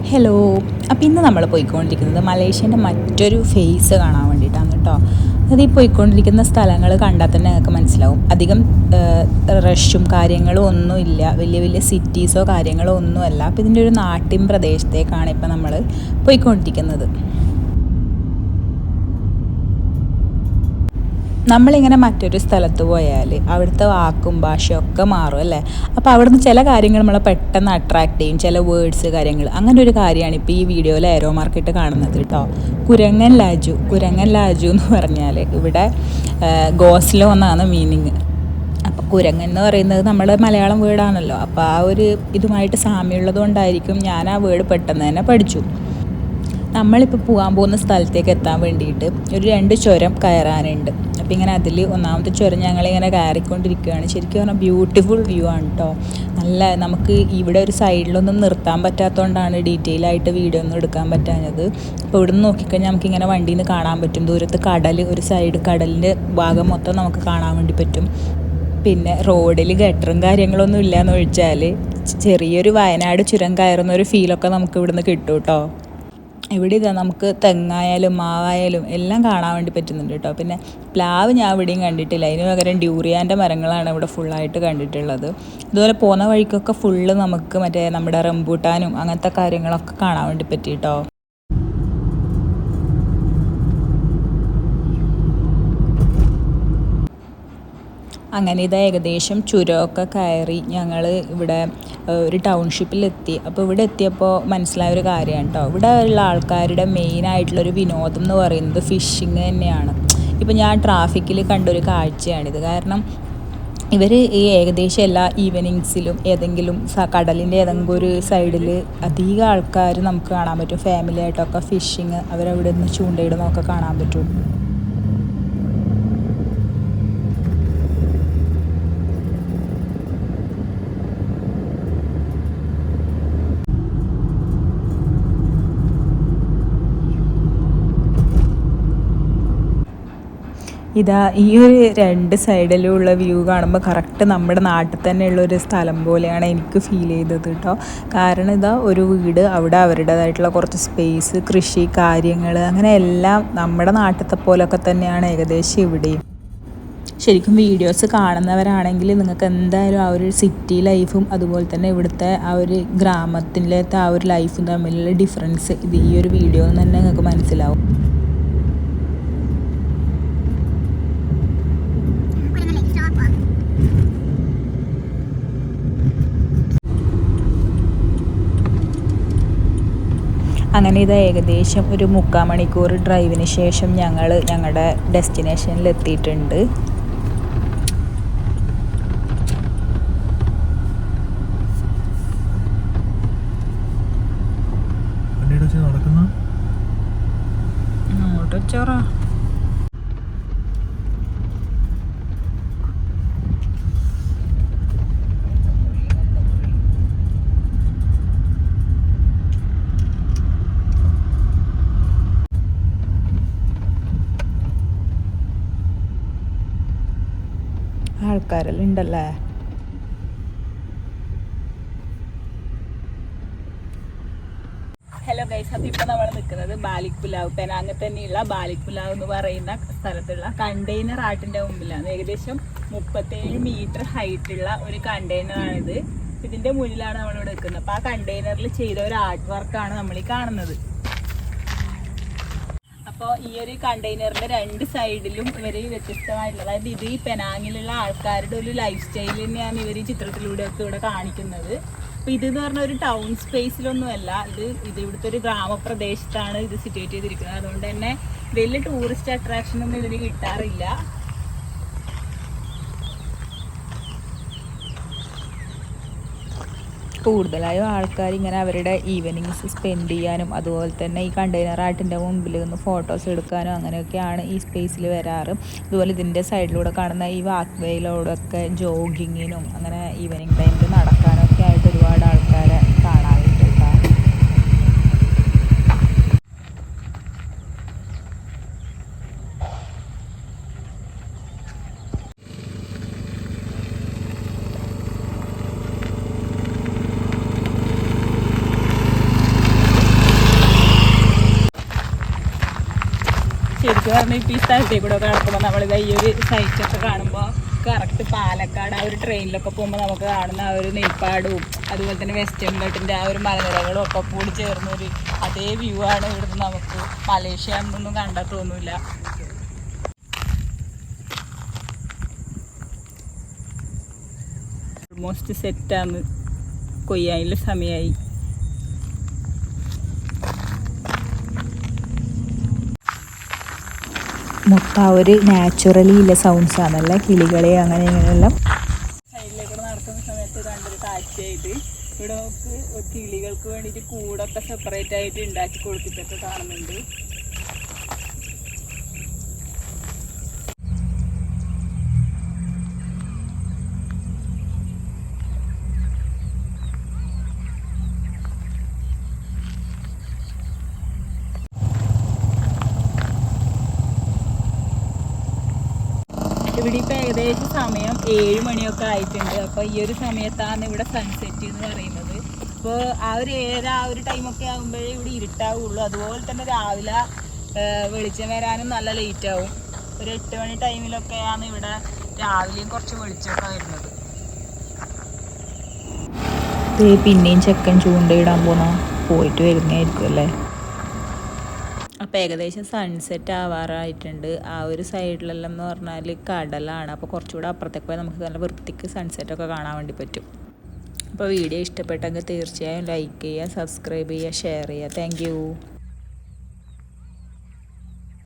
Hello. അപ്പോൾ ഇന്ന് നമ്മൾ പോയിക്കൊണ്ടിരിക്കുന്നത് മലേഷ്യൻ്റെ മറ്റൊരു ഫേസ് കാണാൻ വേണ്ടിയിട്ടാണ് കേട്ടോ. അത് ഈ പോയിക്കൊണ്ടിരിക്കുന്ന സ്ഥലങ്ങൾ കണ്ടാൽ തന്നെ നിങ്ങൾക്ക് മനസ്സിലാവും. അധികം റഷും കാര്യങ്ങളും ഒന്നുമില്ല, വലിയ വലിയ സിറ്റീസോ കാര്യങ്ങളോ ഒന്നുമല്ല. അപ്പോൾ ഇതിൻ്റെ ഒരു നാട്ടിൻ പ്രദേശത്തേക്കാണ് ഇപ്പോൾ നമ്മൾ പോയിക്കൊണ്ടിരിക്കുന്നത്. നമ്മളിങ്ങനെ മറ്റൊരു സ്ഥലത്ത് പോയാൽ അവിടുത്തെ വാക്കും ഭാഷയും ഒക്കെ മാറും അല്ലേ. അപ്പോൾ അവിടുന്ന് ചില കാര്യങ്ങൾ നമ്മളെ പെട്ടെന്ന് അട്രാക്റ്റ് ചെയ്യും, ചില വേർഡ്സ് കാര്യങ്ങൾ. അങ്ങനെ ഒരു കാര്യമാണ് ഇപ്പോൾ ഈ വീഡിയോയിൽ ഏരോ മാർക്കിട്ട് കാണുന്നത് കേട്ടോ. കുരങ്ങൻ ലാജു എന്ന് പറഞ്ഞാൽ ഇവിടെ ഗോസ്ലോ എന്നാണ് മീനിങ്. അപ്പോൾ കുരങ്ങൻ എന്ന് പറയുന്നത് നമ്മുടെ മലയാളം വേർഡാണല്ലോ. അപ്പോൾ ആ ഒരു ഇതുമായിട്ട് സാമ്യമുള്ളത് കൊണ്ടായിരിക്കും ഞാൻ ആ വേർഡ് പെട്ടെന്ന് തന്നെ പഠിച്ചു. നമ്മളിപ്പോൾ പോകാൻ പോകുന്ന സ്ഥലത്തേക്ക് എത്താൻ വേണ്ടിയിട്ട് ഒരു 2 ചുരം കയറാനുണ്ട്. അപ്പോൾ ഇങ്ങനെ അതിൽ ഒന്നാമത്തെ ചുരം ഞങ്ങളിങ്ങനെ കയറിക്കൊണ്ടിരിക്കുകയാണ്. ശരിക്കും പറഞ്ഞാൽ ബ്യൂട്ടിഫുൾ വ്യൂ ആണ് കേട്ടോ. നല്ല നമുക്ക് ഇവിടെ ഒരു സൈഡിലൊന്നും നിർത്താൻ പറ്റാത്തതുകൊണ്ടാണ് ഡീറ്റെയിൽ ആയിട്ട് വീഡിയോ ഒന്നും എടുക്കാൻ പറ്റാഞ്ഞത്. അപ്പോൾ ഇവിടെ നിന്ന് നോക്കിക്കഴിഞ്ഞാൽ നമുക്കിങ്ങനെ വണ്ടിയിൽ നിന്ന് കാണാൻ പറ്റും. ദൂരത്ത് കടൽ, ഒരു സൈഡ് കടലിൻ്റെ ഭാഗം മൊത്തം നമുക്ക് കാണാൻ വേണ്ടി പറ്റും. പിന്നെ റോഡിൽ ഗട്ടറും കാര്യങ്ങളൊന്നും ഇല്ലയെന്ന് ഒഴിച്ചാൽ ചെറിയൊരു വയനാട് ചുരം കയറുന്ന ഒരു ഫീലൊക്കെ നമുക്ക് ഇവിടുന്ന് കിട്ടും കേട്ടോ. ഇവിടെ ഇതാ നമുക്ക് തെങ്ങായാലും മാവായാലും എല്ലാം കാണാൻ വേണ്ടി പറ്റുന്നുണ്ട് കേട്ടോ. പിന്നെ പ്ലാവ് ഞാൻ ഇവിടെയും കണ്ടിട്ടില്ല, അതിന് പകരം ഡ്യൂറിയാൻ്റെ മരങ്ങളാണ് ഇവിടെ ഫുള്ളായിട്ട് കണ്ടിട്ടുള്ളത്. ഇതുപോലെ പോകുന്ന വഴിക്കൊക്കെ ഫുള്ള് നമുക്ക് മറ്റേ നമ്മുടെ റംബൂട്ടാനും അങ്ങനത്തെ കാര്യങ്ങളൊക്കെ കാണാൻ വേണ്ടി പറ്റി കേട്ടോ. അങ്ങനെ ഇത് ഏകദേശം ചുരമൊക്കെ കയറി ഞങ്ങൾ ഇവിടെ ഒരു ടൗൺഷിപ്പിലെത്തി. അപ്പോൾ ഇവിടെ എത്തിയപ്പോൾ മനസ്സിലായ ഒരു കാര്യമാണ് കേട്ടോ. ഇവിടെ ഉള്ള ആൾക്കാരുടെ മെയിനായിട്ടുള്ളൊരു വിനോദം എന്ന് പറയുന്നത് ഫിഷിങ് തന്നെയാണ്. ഇപ്പോൾ ഞാൻ ട്രാഫിക്കിൽ കണ്ടൊരു കാഴ്ചയാണിത്. കാരണം ഇവർ ഈ ഏകദേശം എല്ലാ ഈവനിങ്സിലും ഏതെങ്കിലും കടലിൻ്റെ ഏതെങ്കിലും ഒരു സൈഡിൽ അധികം ആൾക്കാർ നമുക്ക് കാണാൻ പറ്റും. ഫാമിലി ആയിട്ടൊക്കെ ഫിഷിങ് അവരവിടെ നിന്ന് ചൂണ്ടയിടുന്നതൊക്കെ കാണാൻ പറ്റും. ഇതാ ഈ ഒരു 2 സൈഡിലുള്ള വ്യൂ കാണുമ്പോൾ കറക്റ്റ് നമ്മുടെ നാട്ടിൽ തന്നെയുള്ളൊരു സ്ഥലം പോലെയാണ് എനിക്ക് ഫീൽ ചെയ്തത് കേട്ടോ. കാരണം ഇതാ ഒരു വീട്, അവിടെ അവരുടേതായിട്ടുള്ള കുറച്ച് സ്പേസ്, കൃഷി കാര്യങ്ങൾ, അങ്ങനെ എല്ലാം നമ്മുടെ നാട്ടിലത്തെ പോലൊക്കെ തന്നെയാണ് ഏകദേശം ഇവിടെയും. ശരിക്കും വീഡിയോസ് കാണുന്നവരാണെങ്കിൽ നിങ്ങൾക്ക് എന്തായാലും ആ ഒരു സിറ്റി ലൈഫും അതുപോലെ തന്നെ ഇവിടുത്തെ ആ ഒരു ഗ്രാമത്തിലത്തെ ആ ഒരു ലൈഫും തമ്മിലുള്ള ഡിഫറൻസ് ഇത് ഈ ഒരു വീഡിയോയിൽ നിന്ന് തന്നെ നിങ്ങൾക്ക് മനസ്സിലാവും. അങ്ങനെ ഇത് ഏകദേശം ഒരു 3/4 മണിക്കൂർ ഡ്രൈവിന് ശേഷം ഞങ്ങൾ ഞങ്ങളുടെ ഡെസ്റ്റിനേഷനിൽ എത്തിയിട്ടുണ്ട്. ആൾക്കാരെല്ലാം ഉണ്ടല്ലേ. ഹലോ ഗൈസ്, അപ്പോൾ ഇപ്പോൾ നമ്മൾ നിൽക്കുന്നത് ബാലിക് പുലാവ്, പെനാങ് തന്നെയുള്ള ബാലിക് പുലാവ് എന്ന് പറയുന്ന സ്ഥലത്തുള്ള കണ്ടെയ്നർ ആർട്ടിൻ്റെ മുമ്പിലാണ്. ഏകദേശം 37 മീറ്റർ ഹൈറ്റുള്ള ഒരു കണ്ടെയ്നറാണിത്. ഇതിൻ്റെ മുന്നിലാണ് നമ്മളിവിടെ നിൽക്കുന്നത്. അപ്പോൾ ആ കണ്ടെയ്നറിൽ ചെയ്ത ഒരു ആർട്ട് വർക്കാണ് നമ്മൾ ഈ കാണുന്നത്. അപ്പോൾ ഈ ഒരു കണ്ടെയ്നറിൻ്റെ 2 സൈഡിലും ഇവർ വ്യത്യസ്തമായിട്ടുള്ള, അതായത് ഇത് ഈ പെനാങ്ങിലുള്ള ആൾക്കാരുടെ ഒരു ലൈഫ് സ്റ്റൈൽ തന്നെയാണ് ഇവർ ഈ ചിത്രത്തിലൂടെയൊക്കെ ഇവിടെ കാണിക്കുന്നത്. അപ്പോൾ ഇതെന്ന് പറഞ്ഞ ഒരു ടൗൺ സ്പേസിലൊന്നുമല്ല, ഇത് ഇവിടുത്തെ ഒരു ഗ്രാമപ്രദേശത്താണ് ഇത് സിറ്റുവേറ്റ് ചെയ്തിരിക്കുന്നത്. അതുകൊണ്ട് തന്നെ വലിയ ടൂറിസ്റ്റ് അട്രാക്ഷനൊന്നും ഇതിന് കിട്ടാറില്ല. കൂടുതലായും ആൾക്കാർ ഇങ്ങനെ അവരുടെ ഈവനിങ്സ് സ്പെൻഡ് ചെയ്യാനും അതുപോലെ തന്നെ ഈ കണ്ടെയ്നർ ആർട്ടിൻ്റെ മുമ്പിൽ നിന്ന് ഫോട്ടോസ് എടുക്കാനും അങ്ങനെയൊക്കെയാണ് ഈ സ്പേസിൽ വരാറ്. അതുപോലെ ഇതിൻ്റെ സൈഡിലൂടെ കാണുന്ന ഈ വാക്ക് വേയിലൂടെയൊക്കെ ജോഗിങ്ങിനും അങ്ങനെ ഈവനിങ് ടൈമിൽ നടക്കാനൊക്കെ ആയിട്ട് ഒരുപാട് ആൾക്കാരെ കാണാറുണ്ട്. ശരിക്കും പറഞ്ഞാൽ ഇപ്പോൾ ഈ സ്ഥലത്തേക്ക് കൂടെ കിടക്കുമ്പോൾ നമ്മളിത് ഈ ഒരു സൈറ്റൊക്കെ കാണുമ്പോൾ കറക്റ്റ് പാലക്കാട് ആ ഒരു ട്രെയിനിലൊക്കെ പോകുമ്പോൾ നമുക്ക് കാണുന്ന ആ ഒരു നെൽപ്പാടും അതുപോലെ തന്നെ വെസ്റ്റേൺ ഘട്ടിൻ്റെ ആ ഒരു മലനിരകളും ഒക്കെ കൂടി ചേർന്നൊരു അതേ വ്യൂ ആണ് ഇവിടുന്ന് നമുക്ക് മലേഷ്യ എന്നൊന്നും കണ്ടാൽ തോന്നില്ല. ഓൾമോസ്റ്റ് സെറ്റാണ്, കൊയ്യാനുള്ള സമയമായി. മൊത്തം ഒരു നാച്ചുറലി ഇല്ല സൗണ്ട്സ് ആണല്ലേ, കിളികളെ അങ്ങനെ ഇങ്ങനെയെല്ലാം. സൈഡിലേക്കൂടെ നടക്കുന്ന സമയത്ത് കണ്ടൊരു കാഴ്ചയായിട്ട് ഇവിടെ നമുക്ക് കിളികൾക്ക് വേണ്ടിയിട്ട് കൂടൊക്കെ സെപ്പറേറ്റ് ആയിട്ട് ഉണ്ടാക്കി കൊടുത്തിട്ടൊക്കെ കാണുന്നുണ്ട്. ഇവിടെ ഇപ്പോൾ ഏകദേശം സമയം 7 മണിയൊക്കെ ആയിട്ടുണ്ട്. അപ്പോൾ ഈ ഒരു സമയത്താണ് ഇവിടെ സൺസെറ്റ് എന്ന് പറയുന്നത്. അപ്പോൾ ആ ഒരു ടൈമൊക്കെ ആകുമ്പോഴേ ഇവിടെ ഇരുട്ടാവുള്ളൂ. അതുപോലെ തന്നെ രാവിലെ വെളിച്ചം വരാനും നല്ല ലേറ്റ് ആവും. ഒരു 8 മണി ടൈമിലൊക്കെയാണ് ഇവിടെ രാവിലെയും കുറച്ച് വെളിച്ചമൊക്കെ വരുന്നത്. പിന്നെയും ചെക്കൻ ചൂണ്ടയിടാൻ പോയിട്ട് വരുന്നതായിരിക്കും അല്ലേ. അപ്പോൾ ഏകദേശം സൺസെറ്റ് ആവാറായിട്ടുണ്ട്. ആ ഒരു സൈഡിലെല്ലാം എന്ന് പറഞ്ഞാൽ കടലാണ്. അപ്പോൾ കുറച്ചുകൂടെ അപ്പുറത്തേക്ക് പോയി നമുക്ക് നല്ല വൃത്തിക്ക് സൺസെറ്റൊക്കെ കാണാൻ വേണ്ടി പറ്റും. അപ്പോൾ വീഡിയോ ഇഷ്ടപ്പെട്ടെങ്കിൽ തീർച്ചയായും ലൈക്ക് ചെയ്യുക, സബ്സ്ക്രൈബ് ചെയ്യുക, ഷെയർ ചെയ്യുക. താങ്ക്